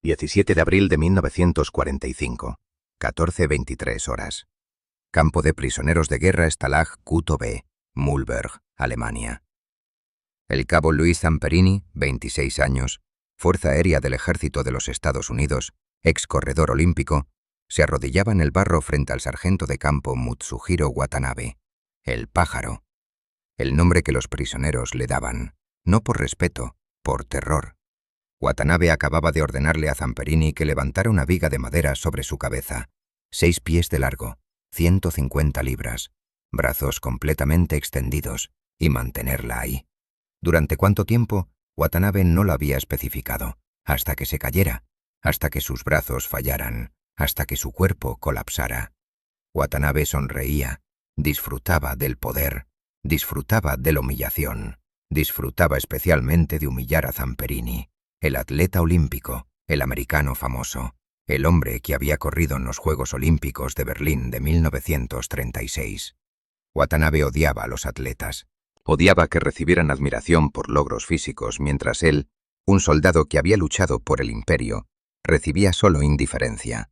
17 de abril de 1945, 14:23 horas. Campo de prisioneros de guerra Stalag Kuto B, Mühlberg, Alemania. El cabo Luis Zamperini, 26 años, Fuerza Aérea del Ejército de los Estados Unidos, ex corredor olímpico, se arrodillaba en el barro frente al sargento de campo Mutsuhiro Watanabe, el pájaro, el nombre que los prisioneros le daban, no por respeto, por terror. Watanabe acababa de ordenarle a Zamperini que levantara una viga de madera sobre su cabeza, 6 pies de largo, 150 libras, brazos completamente extendidos, y mantenerla ahí. ¿Durante cuánto tiempo? Watanabe no lo había especificado, hasta que se cayera, hasta que sus brazos fallaran, hasta que su cuerpo colapsara. Watanabe sonreía, disfrutaba del poder, disfrutaba de la humillación, disfrutaba especialmente de humillar a Zamperini, el atleta olímpico, el americano famoso, el hombre que había corrido en los Juegos Olímpicos de Berlín de 1936. Watanabe odiaba a los atletas. Odiaba que recibieran admiración por logros físicos, mientras él, un soldado que había luchado por el imperio, recibía solo indiferencia.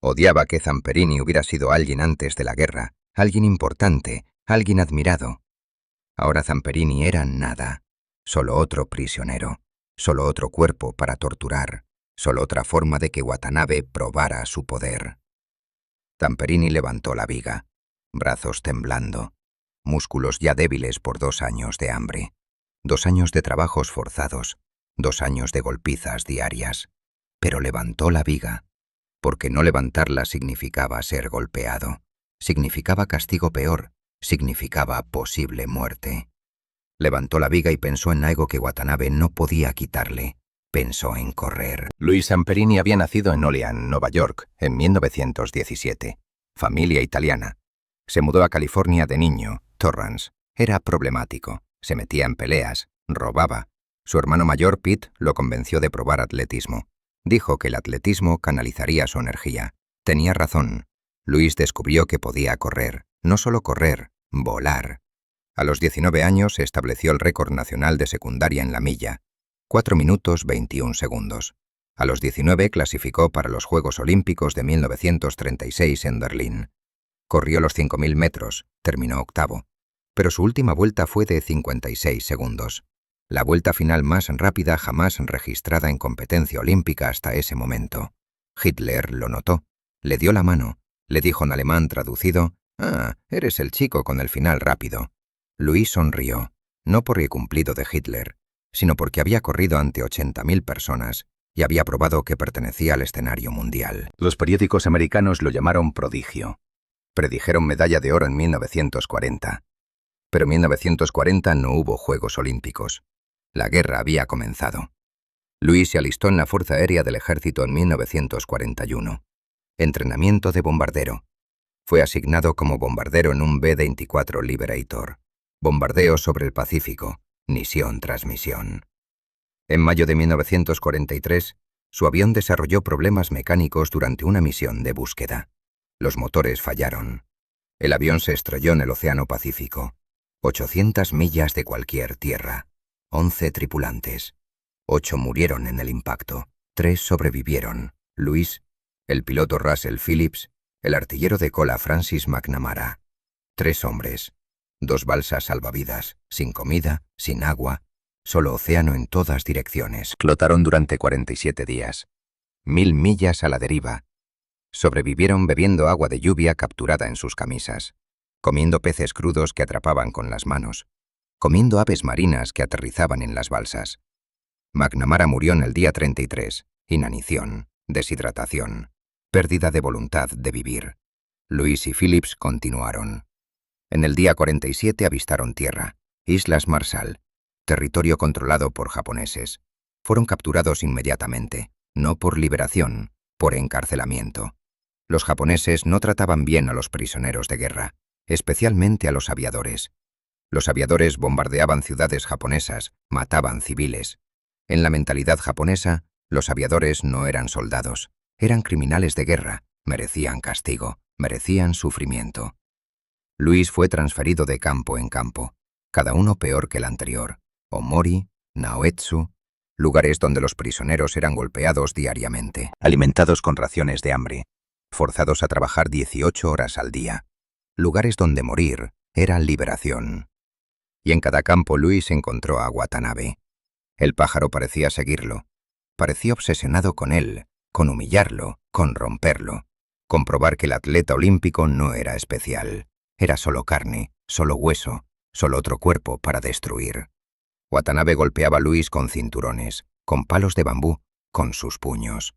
Odiaba que Zamperini hubiera sido alguien antes de la guerra, alguien importante, alguien admirado. Ahora Zamperini era nada, solo otro prisionero, solo otro cuerpo para torturar, solo otra forma de que Watanabe probara su poder. Zamperini levantó la viga, brazos temblando, músculos ya débiles por 2 años de hambre, 2 años de trabajos forzados, 2 años de golpizas diarias. Pero levantó la viga, porque no levantarla significaba ser golpeado, significaba castigo peor, significaba posible muerte. Levantó la viga y pensó en algo que Watanabe no podía quitarle. Pensó en correr. Luis Zamperini había nacido en Olean, Nueva York, en 1917. Familia italiana. Se mudó a California de niño, Torrance. Era problemático. Se metía en peleas, robaba. Su hermano mayor, Pete, lo convenció de probar atletismo. Dijo que el atletismo canalizaría su energía. Tenía razón. Luis descubrió que podía correr. No solo correr, volar. A los 19 años se estableció el récord nacional de secundaria en la milla, 4 minutos 21 segundos. A los 19 clasificó para los Juegos Olímpicos de 1936 en Berlín. Corrió los 5.000 metros, terminó octavo, pero su última vuelta fue de 56 segundos. La vuelta final más rápida jamás registrada en competencia olímpica hasta ese momento. Hitler lo notó, le dio la mano, le dijo en alemán traducido: «Ah, eres el chico con el final rápido». Luis sonrió, no por el cumplido de Hitler, sino porque había corrido ante 80.000 personas y había probado que pertenecía al escenario mundial. Los periódicos americanos lo llamaron prodigio. Predijeron medalla de oro en 1940. Pero en 1940 no hubo Juegos Olímpicos. La guerra había comenzado. Luis se alistó en la Fuerza Aérea del Ejército en 1941. Entrenamiento de bombardero. Fue asignado como bombardero en un B-24 Liberator. Bombardeo sobre el Pacífico, misión tras misión. En mayo de 1943, su avión desarrolló problemas mecánicos durante una misión de búsqueda. Los motores fallaron. El avión se estrelló en el Océano Pacífico. 800 millas de cualquier tierra. 11 tripulantes. 8 murieron en el impacto. 3 sobrevivieron. Luis, el piloto Russell Phillips, el artillero de cola Francis McNamara. 3 hombres. 2 balsas salvavidas, sin comida, sin agua, solo océano en todas direcciones. Flotaron durante 47 días. 1000 millas a la deriva. Sobrevivieron bebiendo agua de lluvia capturada en sus camisas, comiendo peces crudos que atrapaban con las manos, comiendo aves marinas que aterrizaban en las balsas. McNamara murió en el día 33, inanición, deshidratación, pérdida de voluntad de vivir. Luis y Phillips continuaron. En el día 47 avistaron tierra, Islas Marshall, territorio controlado por japoneses. Fueron capturados inmediatamente, no por liberación, por encarcelamiento. Los japoneses no trataban bien a los prisioneros de guerra, especialmente a los aviadores. Los aviadores bombardeaban ciudades japonesas, mataban civiles. En la mentalidad japonesa, los aviadores no eran soldados, eran criminales de guerra, merecían castigo, merecían sufrimiento. Luis fue transferido de campo en campo, cada uno peor que el anterior. Omori, Naoetsu, lugares donde los prisioneros eran golpeados diariamente, alimentados con raciones de hambre, forzados a trabajar 18 horas al día, lugares donde morir era liberación. Y en cada campo Luis encontró a Watanabe. El pájaro parecía seguirlo, parecía obsesionado con él, con humillarlo, con romperlo, comprobar que el atleta olímpico no era especial, era solo carne, solo hueso, solo otro cuerpo para destruir. Watanabe golpeaba a Luis con cinturones, con palos de bambú, con sus puños.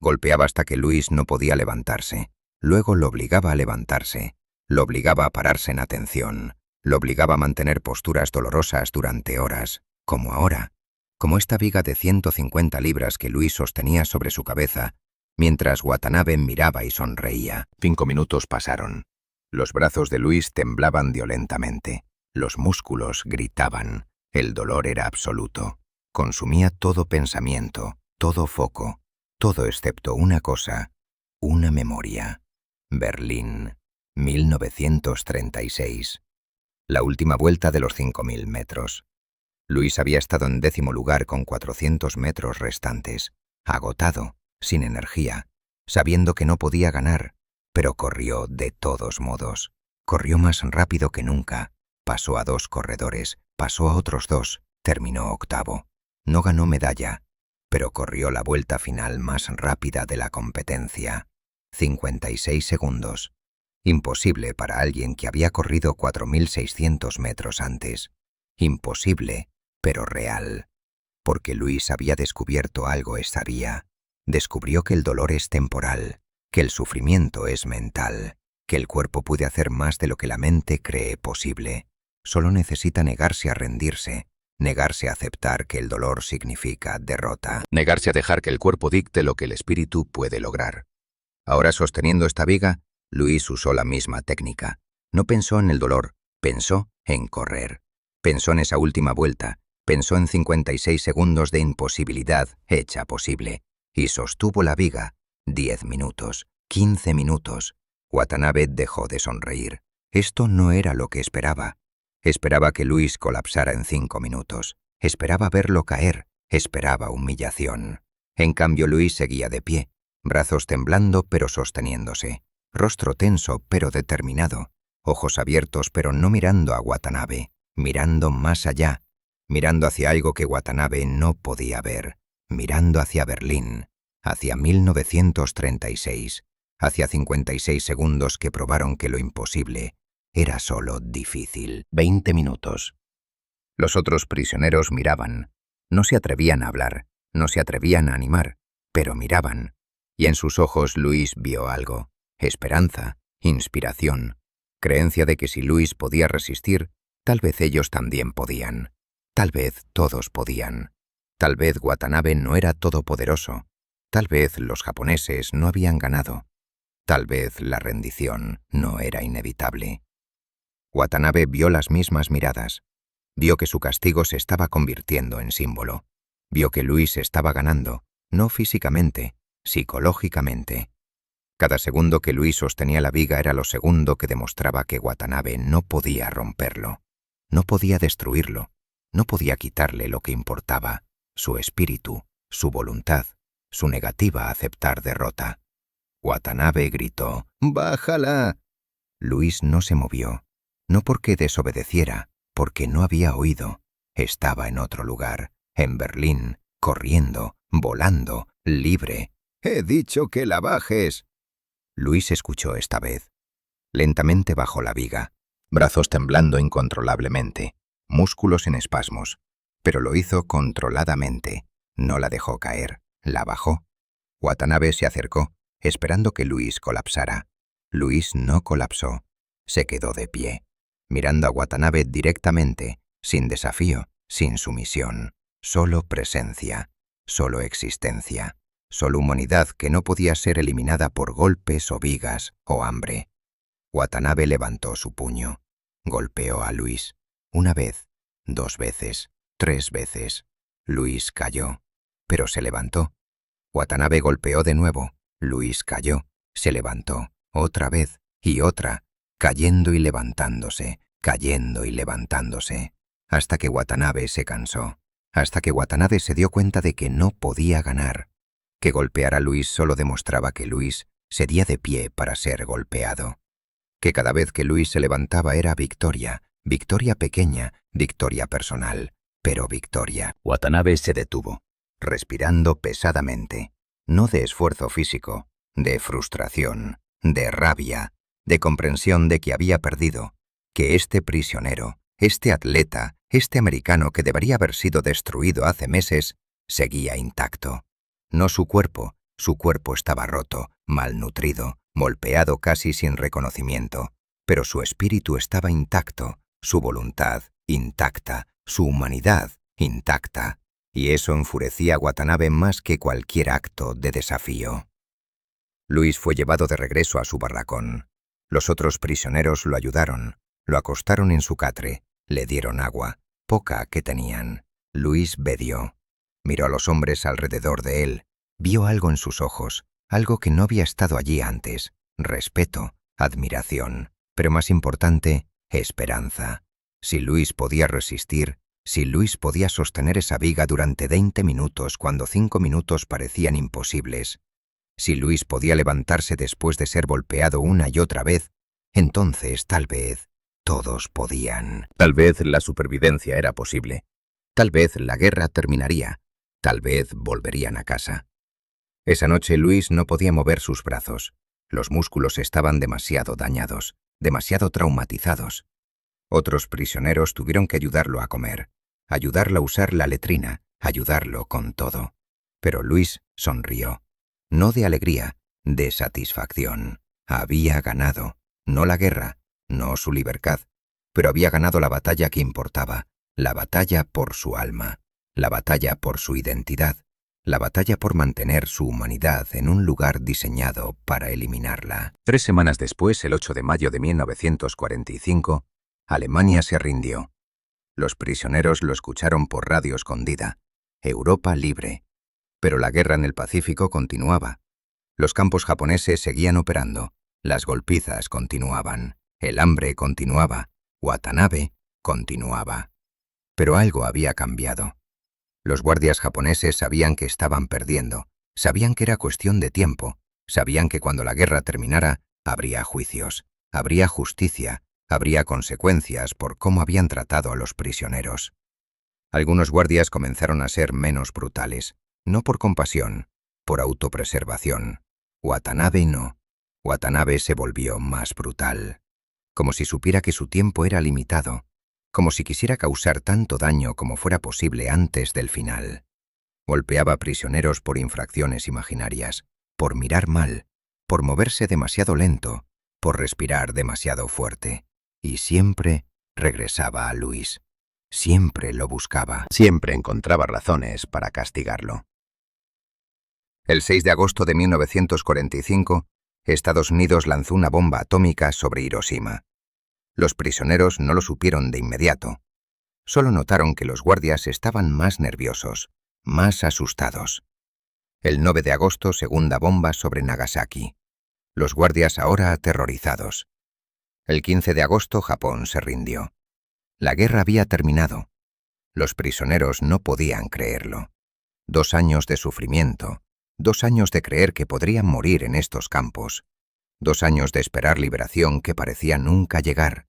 Golpeaba hasta que Luis no podía levantarse. Luego lo obligaba a levantarse, lo obligaba a pararse en atención, lo obligaba a mantener posturas dolorosas durante horas, como ahora, como esta viga de 150 libras que Luis sostenía sobre su cabeza, mientras Watanabe miraba y sonreía. 5 minutos pasaron. Los brazos de Luis temblaban violentamente, los músculos gritaban. El dolor era absoluto. Consumía todo pensamiento, todo foco, todo excepto una cosa, una memoria. Berlín, 1936. La última vuelta de los 5000 metros. Luis había estado en 10º lugar con 400 metros restantes, agotado, sin energía, sabiendo que no podía ganar, pero corrió de todos modos. Corrió más rápido que nunca. Pasó a 2 corredores, pasó a otros 2, terminó 8º. No ganó medalla, pero corrió la vuelta final más rápida de la competencia. 56 segundos. Imposible para alguien que había corrido 4600 metros antes. Imposible, pero real. Porque Luis había descubierto algo esa vía. Descubrió que el dolor es temporal, que el sufrimiento es mental, que el cuerpo puede hacer más de lo que la mente cree posible. Solo necesita negarse a rendirse, negarse a aceptar que el dolor significa derrota, negarse a dejar que el cuerpo dicte lo que el espíritu puede lograr. Ahora, sosteniendo esta viga, Luis usó la misma técnica. No pensó en el dolor, pensó en correr. Pensó en esa última vuelta, pensó en 56 segundos de imposibilidad hecha posible, y sostuvo la viga. 10 minutos, 15 minutos. Watanabe dejó de sonreír. Esto no era lo que esperaba. Esperaba que Luis colapsara en 5 minutos. Esperaba verlo caer. Esperaba humillación. En cambio, Luis seguía de pie, brazos temblando pero sosteniéndose, rostro tenso pero determinado, ojos abiertos pero no mirando a Watanabe, mirando más allá, mirando hacia algo que Watanabe no podía ver, mirando hacia Berlín, hacia 1936, hacia 56 segundos que probaron que lo imposible era solo difícil. 20 minutos. Los otros prisioneros miraban. No se atrevían a hablar, no se atrevían a animar, pero miraban. Y en sus ojos Luis vio algo. Esperanza, inspiración, creencia de que si Luis podía resistir, tal vez ellos también podían. Tal vez todos podían. Tal vez Watanabe no era todopoderoso. Tal vez los japoneses no habían ganado. Tal vez la rendición no era inevitable. Watanabe vio las mismas miradas. Vio que su castigo se estaba convirtiendo en símbolo. Vio que Luis estaba ganando, no físicamente, psicológicamente. Cada segundo que Luis sostenía la viga era lo segundo que demostraba que Watanabe no podía romperlo, no podía destruirlo, no podía quitarle lo que importaba, su espíritu, su voluntad, su negativa a aceptar derrota. Watanabe gritó: «¡Bájala!». Luis no se movió. No porque desobedeciera, porque no había oído. Estaba en otro lugar, en Berlín, corriendo, volando, libre. «¡He dicho que la bajes!». Luis escuchó esta vez. Lentamente bajó la viga, brazos temblando incontrolablemente, músculos en espasmos, pero lo hizo controladamente. No la dejó caer, la bajó. Watanabe se acercó, esperando que Luis colapsara. Luis no colapsó. Se quedó de pie, mirando a Watanabe directamente, sin desafío, sin sumisión, solo presencia, solo existencia, solo humanidad que no podía ser eliminada por golpes o vigas o hambre. Watanabe levantó su puño, golpeó a Luis, 1 vez, 2 veces, 3 veces. Luis cayó, pero se levantó. Watanabe golpeó de nuevo, Luis cayó, se levantó, otra vez y otra, cayendo y levantándose, hasta que Watanabe se cansó. hasta que Watanabe se dio cuenta de que no podía ganar, que golpear a Luis solo demostraba que Luis sería de pie para ser golpeado, que cada vez que Luis se levantaba era victoria, victoria pequeña, victoria personal, pero victoria. Watanabe se detuvo, respirando pesadamente, no de esfuerzo físico, de frustración, de rabia, de comprensión de que había perdido, que este prisionero, este atleta, este americano que debería haber sido destruido hace meses, seguía intacto. No su cuerpo estaba roto, malnutrido, golpeado casi sin reconocimiento, pero su espíritu estaba intacto, su voluntad intacta, su humanidad intacta, y eso enfurecía a Watanabe más que cualquier acto de desafío. Luis fue llevado de regreso a su barracón. Los otros prisioneros lo ayudaron, lo acostaron en su catre, le dieron agua, poca que tenían. Luis bebió. Miró a los hombres alrededor de él, vio algo en sus ojos, algo que no había estado allí antes, respeto, admiración, pero más importante, esperanza. Si Luis podía resistir, si Luis podía sostener esa viga durante 20 minutos cuando 5 minutos parecían imposibles, si Luis podía levantarse después de ser golpeado una y otra vez, entonces tal vez todos podían. Tal vez la supervivencia era posible. Tal vez la guerra terminaría. Tal vez volverían a casa. Esa noche Luis no podía mover sus brazos. Los músculos estaban demasiado dañados, demasiado traumatizados. Otros prisioneros tuvieron que ayudarlo a comer, ayudarlo a usar la letrina, ayudarlo con todo. Pero Luis sonrió. No de alegría, de satisfacción. Había ganado, no la guerra, no su libertad, pero había ganado la batalla que importaba, la batalla por su alma, la batalla por su identidad, la batalla por mantener su humanidad en un lugar diseñado para eliminarla. 3 semanas después, el 8 de mayo de 1945, Alemania se rindió. Los prisioneros lo escucharon por radio escondida. Europa libre. Pero la guerra en el Pacífico continuaba. Los campos japoneses seguían operando. Las golpizas continuaban. El hambre continuaba. Watanabe continuaba. Pero algo había cambiado. Los guardias japoneses sabían que estaban perdiendo. Sabían que era cuestión de tiempo. Sabían que cuando la guerra terminara, habría juicios. Habría justicia. Habría consecuencias por cómo habían tratado a los prisioneros. Algunos guardias comenzaron a ser menos brutales. No por compasión, por autopreservación. Watanabe no. Watanabe se volvió más brutal. Como si supiera que su tiempo era limitado. Como si quisiera causar tanto daño como fuera posible antes del final. Golpeaba a prisioneros por infracciones imaginarias, por mirar mal, por moverse demasiado lento, por respirar demasiado fuerte. Y siempre regresaba a Luis. Siempre lo buscaba. Siempre encontraba razones para castigarlo. El 6 de agosto de 1945, Estados Unidos lanzó una bomba atómica sobre Hiroshima. Los prisioneros no lo supieron de inmediato. Solo notaron que los guardias estaban más nerviosos, más asustados. El 9 de agosto, segunda bomba sobre Nagasaki. Los guardias ahora aterrorizados. El 15 de agosto, Japón se rindió. La guerra había terminado. Los prisioneros no podían creerlo. 2 años de sufrimiento. 2 años de creer que podrían morir en estos campos. 2 años de esperar liberación que parecía nunca llegar.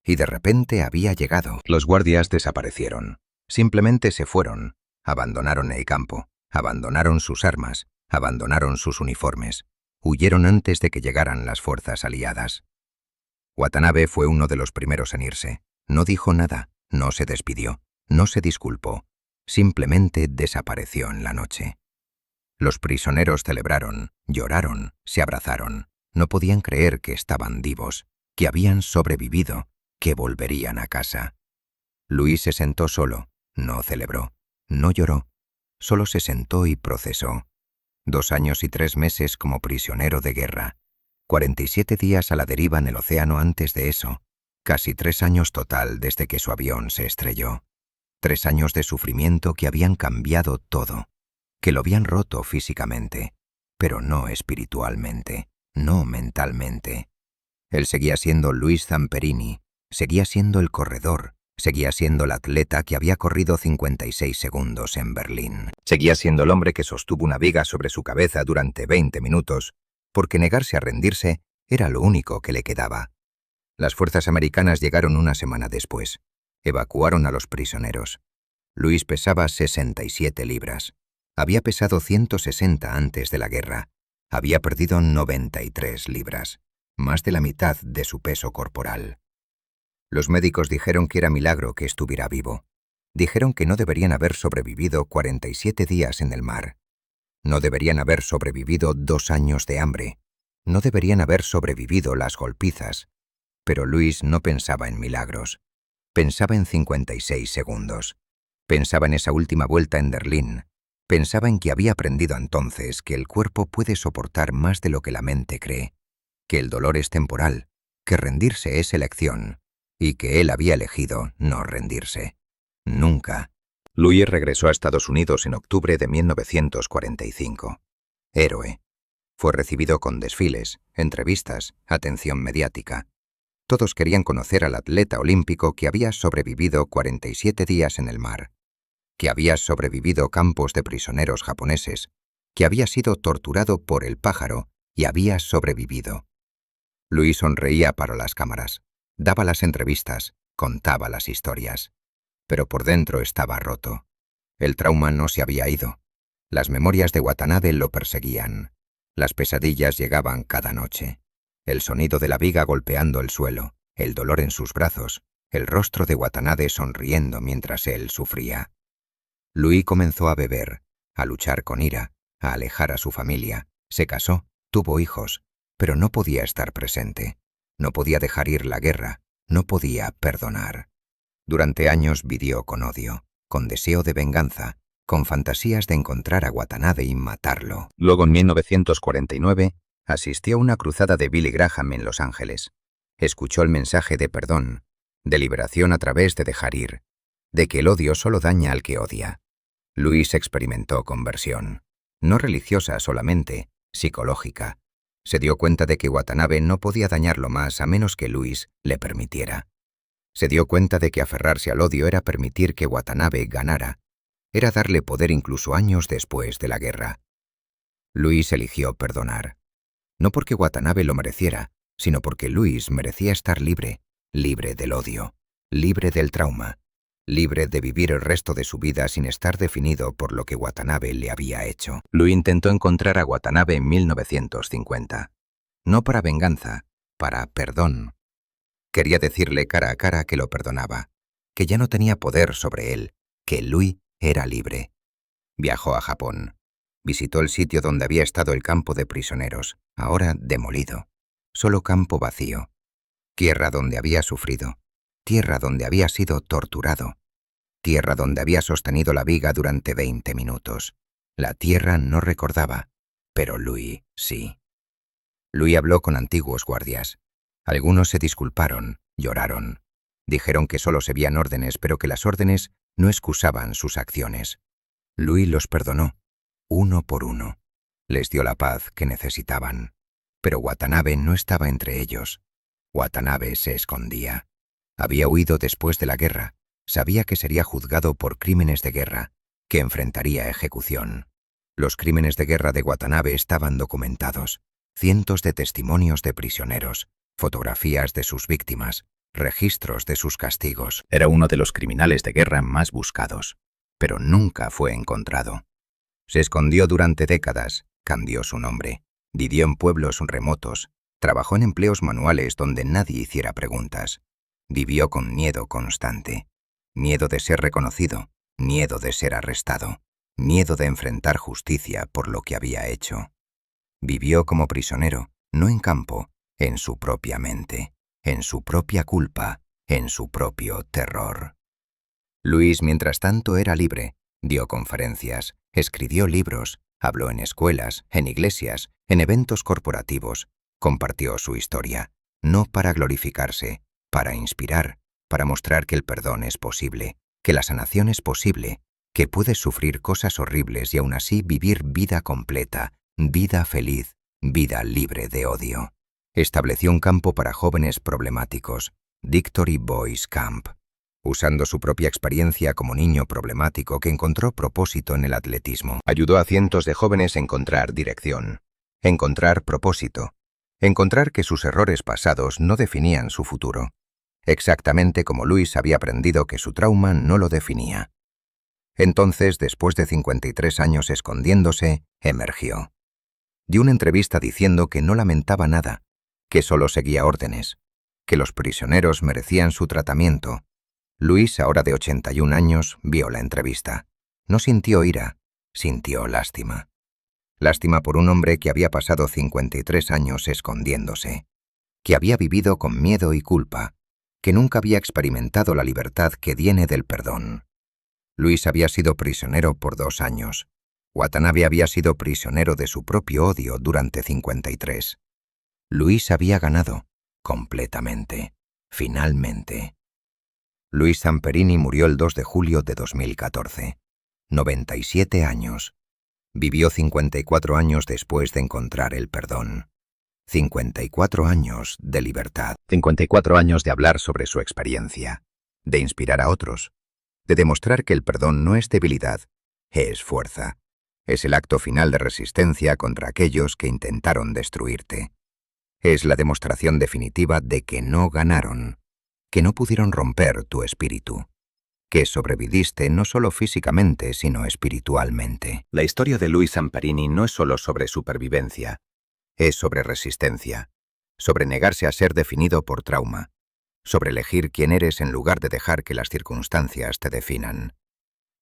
Y de repente había llegado. Los guardias desaparecieron. Simplemente se fueron. Abandonaron el campo. Abandonaron sus armas. Abandonaron sus uniformes. Huyeron antes de que llegaran las fuerzas aliadas. Watanabe fue uno de los primeros en irse. No dijo nada. No se despidió. No se disculpó. Simplemente desapareció en la noche. Los prisioneros celebraron, lloraron, se abrazaron. No podían creer que estaban vivos, que habían sobrevivido, que volverían a casa. Luis se sentó solo, no celebró, no lloró, solo se sentó y procesó. 2 años y 3 meses como prisionero de guerra, 47 días a la deriva en el océano antes de eso, casi 3 años total desde que su avión se estrelló. 3 años de sufrimiento que habían cambiado todo, que lo habían roto físicamente, pero no espiritualmente, no mentalmente. Él seguía siendo Luis Zamperini, seguía siendo el corredor, Seguía siendo el atleta que había corrido 56 segundos en Berlín. Seguía siendo el hombre que sostuvo una viga sobre su cabeza durante 20 minutos, porque negarse a rendirse era lo único que le quedaba. Las fuerzas americanas llegaron una semana después. Evacuaron a los prisioneros. Louis pesaba 67 libras. Había pesado 160 antes de la guerra. Había perdido 93 libras, más de la mitad de su peso corporal. Los médicos dijeron que era milagro que estuviera vivo. Dijeron que no deberían haber sobrevivido 47 días en el mar. No deberían haber sobrevivido 2 años de hambre. No deberían haber sobrevivido las golpizas. Pero Louis no pensaba en milagros. Pensaba en 56 segundos. Pensaba en esa última vuelta en Berlín. Pensaba en que había aprendido entonces que el cuerpo puede soportar más de lo que la mente cree, que el dolor es temporal, que rendirse es elección, y que él había elegido no rendirse. Nunca. Louis regresó a Estados Unidos en octubre de 1945. Héroe. Fue recibido con desfiles, entrevistas, atención mediática. Todos querían conocer al atleta olímpico que había sobrevivido 47 días en el mar, que había sobrevivido campos de prisioneros japoneses, que había sido torturado por el pájaro y había sobrevivido. Louis sonreía para las cámaras, daba las entrevistas, contaba las historias, pero por dentro estaba roto. El trauma no se había ido. Las memorias de Watanabe lo perseguían. Las pesadillas llegaban cada noche. El sonido de la viga golpeando el suelo, el dolor en sus brazos, el rostro de Watanabe sonriendo mientras él sufría. Louis comenzó a beber, a luchar con ira, a alejar a su familia. Se casó, tuvo hijos, pero no podía estar presente. No podía dejar ir la guerra, no podía perdonar. Durante años vivió con odio, con deseo de venganza, con fantasías de encontrar a Watanabe y matarlo. Luego, en 1949, asistió a una cruzada de Billy Graham en Los Ángeles. Escuchó el mensaje de perdón, de liberación a través de dejar ir, de que el odio solo daña al que odia. Louis experimentó conversión, no religiosa solamente, psicológica. Se dio cuenta de que Watanabe no podía dañarlo más a menos que Louis le permitiera. Se dio cuenta de que aferrarse al odio era permitir que Watanabe ganara, era darle poder incluso años después de la guerra. Louis eligió perdonar. No porque Watanabe lo mereciera, sino porque Louis merecía estar libre, libre del odio, libre del trauma, libre de vivir el resto de su vida sin estar definido por lo que Watanabe le había hecho. Louis intentó encontrar a Watanabe en 1950. No para venganza, para perdón. Quería decirle cara a cara que lo perdonaba, que ya no tenía poder sobre él, que Louis era libre. Viajó a Japón. Visitó el sitio donde había estado el campo de prisioneros, ahora demolido. Solo campo vacío. Tierra donde había sufrido. Tierra donde había sido torturado. Tierra donde había sostenido la viga durante 20 minutos. La tierra no recordaba, pero Louis sí. Louis habló con antiguos guardias. Algunos se disculparon, lloraron. Dijeron que solo se veían órdenes, pero que las órdenes no excusaban sus acciones. Louis los perdonó, uno por uno. Les dio la paz que necesitaban. Pero Watanabe no estaba entre ellos. Watanabe se escondía. Había huido después de la guerra. Sabía que sería juzgado por crímenes de guerra, que enfrentaría ejecución. Los crímenes de guerra de Watanabe estaban documentados. Cientos de testimonios de prisioneros, fotografías de sus víctimas, registros de sus castigos. Era uno de los criminales de guerra más buscados, pero nunca fue encontrado. Se escondió durante décadas, cambió su nombre, vivió en pueblos remotos, trabajó en empleos manuales donde nadie hiciera preguntas. Vivió con miedo constante, miedo de ser reconocido, miedo de ser arrestado, miedo de enfrentar justicia por lo que había hecho. Vivió como prisionero, no en campo, en su propia mente, en su propia culpa, en su propio terror. Louis, mientras tanto, era libre, dio conferencias, escribió libros, habló en escuelas, en iglesias, en eventos corporativos, compartió su historia, no para glorificarse, para inspirar, para mostrar que el perdón es posible, que la sanación es posible, que puedes sufrir cosas horribles y aún así vivir vida completa, vida feliz, vida libre de odio. Estableció un campo para jóvenes problemáticos, Victory Boys Camp. usando su propia experiencia como niño problemático que encontró propósito en el atletismo. Ayudó a cientos de jóvenes a encontrar dirección, encontrar propósito, encontrar que sus errores pasados no definían su futuro, exactamente como Luis había aprendido que su trauma no lo definía. Entonces, después de 53 años escondiéndose, emergió. Dio una entrevista diciendo que no lamentaba nada, que solo seguía órdenes, que los prisioneros merecían su tratamiento. Luis, ahora de 81 años, vio la entrevista. No sintió ira, sintió lástima. Lástima por un hombre que había pasado 53 años escondiéndose, que había vivido con miedo y culpa, que nunca había experimentado la libertad que viene del perdón. Luis había sido prisionero por 2 años. Watanabe había sido prisionero de su propio odio durante 53. Luis había ganado, completamente, finalmente. Luis Zamperini murió el 2 de julio de 2014. 97 años. Vivió 54 años después de encontrar el perdón. 54 años de libertad. 54 años de hablar sobre su experiencia, de inspirar a otros, de demostrar que el perdón no es debilidad, es fuerza. Es el acto final de resistencia contra aquellos que intentaron destruirte. Es la demostración definitiva de que no ganaron, que no pudieron romper tu espíritu, que sobreviviste no solo físicamente, sino espiritualmente. La historia de Luis Zamperini no es solo sobre supervivencia, es sobre resistencia, sobre negarse a ser definido por trauma, sobre elegir quién eres en lugar de dejar que las circunstancias te definan.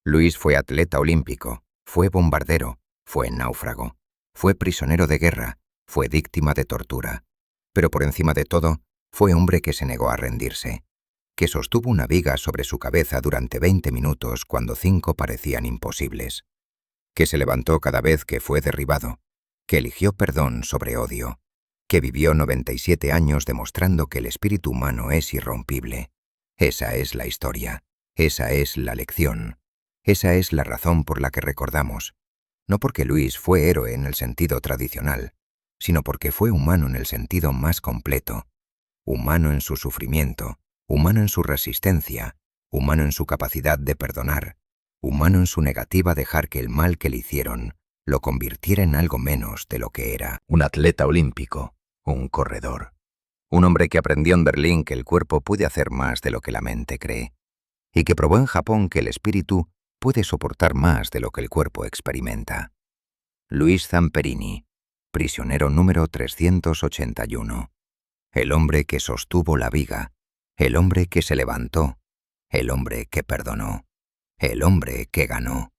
Luis fue atleta olímpico, fue bombardero, fue náufrago, fue prisionero de guerra, fue víctima de tortura. Pero por encima de todo, fue hombre que se negó a rendirse, que sostuvo una viga sobre su cabeza durante 20 minutos cuando 5 parecían imposibles, que se levantó cada vez que fue derribado, que eligió perdón sobre odio, que vivió 97 años demostrando que el espíritu humano es irrompible. Esa es la historia, esa es la lección. Esa es la razón por la que recordamos, no porque Luis fue héroe en el sentido tradicional, sino porque fue humano en el sentido más completo, humano en su sufrimiento, humano en su resistencia, humano en su capacidad de perdonar, humano en su negativa a dejar que el mal que le hicieron lo convirtiera en algo menos de lo que era. Un atleta olímpico, un corredor, un hombre que aprendió en Berlín que el cuerpo puede hacer más de lo que la mente cree, y que probó en Japón que el espíritu puede soportar más de lo que el cuerpo experimenta. Luis Zamperini, prisionero número 381. El hombre que sostuvo la viga, el hombre que se levantó, el hombre que perdonó, el hombre que ganó.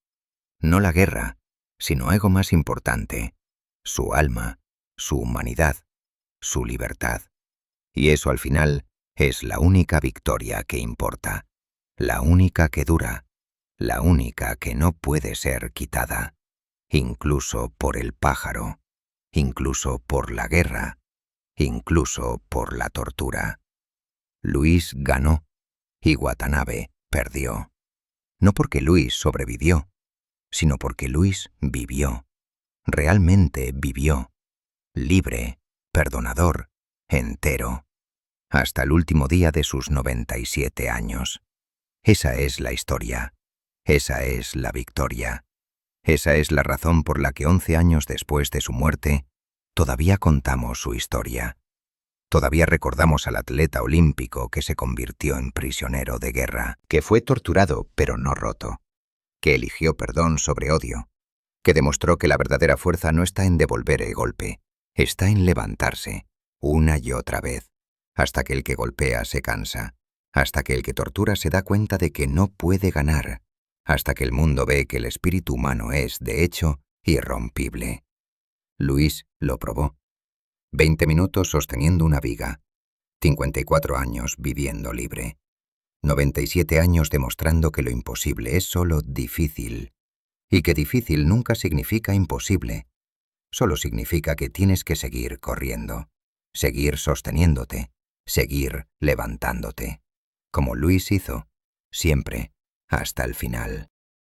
No la guerra, sino algo más importante, su alma, su humanidad, su libertad. Y eso al final es la única victoria que importa, la única que dura, la única que no puede ser quitada, incluso por el pájaro, incluso por la guerra, incluso por la tortura. Luis ganó y Watanabe perdió. No porque Luis sobrevivió, sino porque Luis vivió, realmente vivió, libre, perdonador, entero, hasta el último día de sus 97 años. Esa es la historia. Esa es la victoria. Esa es la razón por la que 11 años después de su muerte, todavía contamos su historia. Todavía recordamos al atleta olímpico que se convirtió en prisionero de guerra, que fue torturado pero no roto, que eligió perdón sobre odio, que demostró que la verdadera fuerza no está en devolver el golpe, está en levantarse, una y otra vez, hasta que el que golpea se cansa, hasta que el que tortura se da cuenta de que no puede ganar, hasta que el mundo ve que el espíritu humano es, de hecho, irrompible. Luis lo probó. 20 minutos sosteniendo una viga, 54 años viviendo libre, 97 años demostrando que lo imposible es solo difícil, y que difícil nunca significa imposible, solo significa que tienes que seguir corriendo, seguir sosteniéndote, seguir levantándote, como Luis hizo, siempre, hasta el final.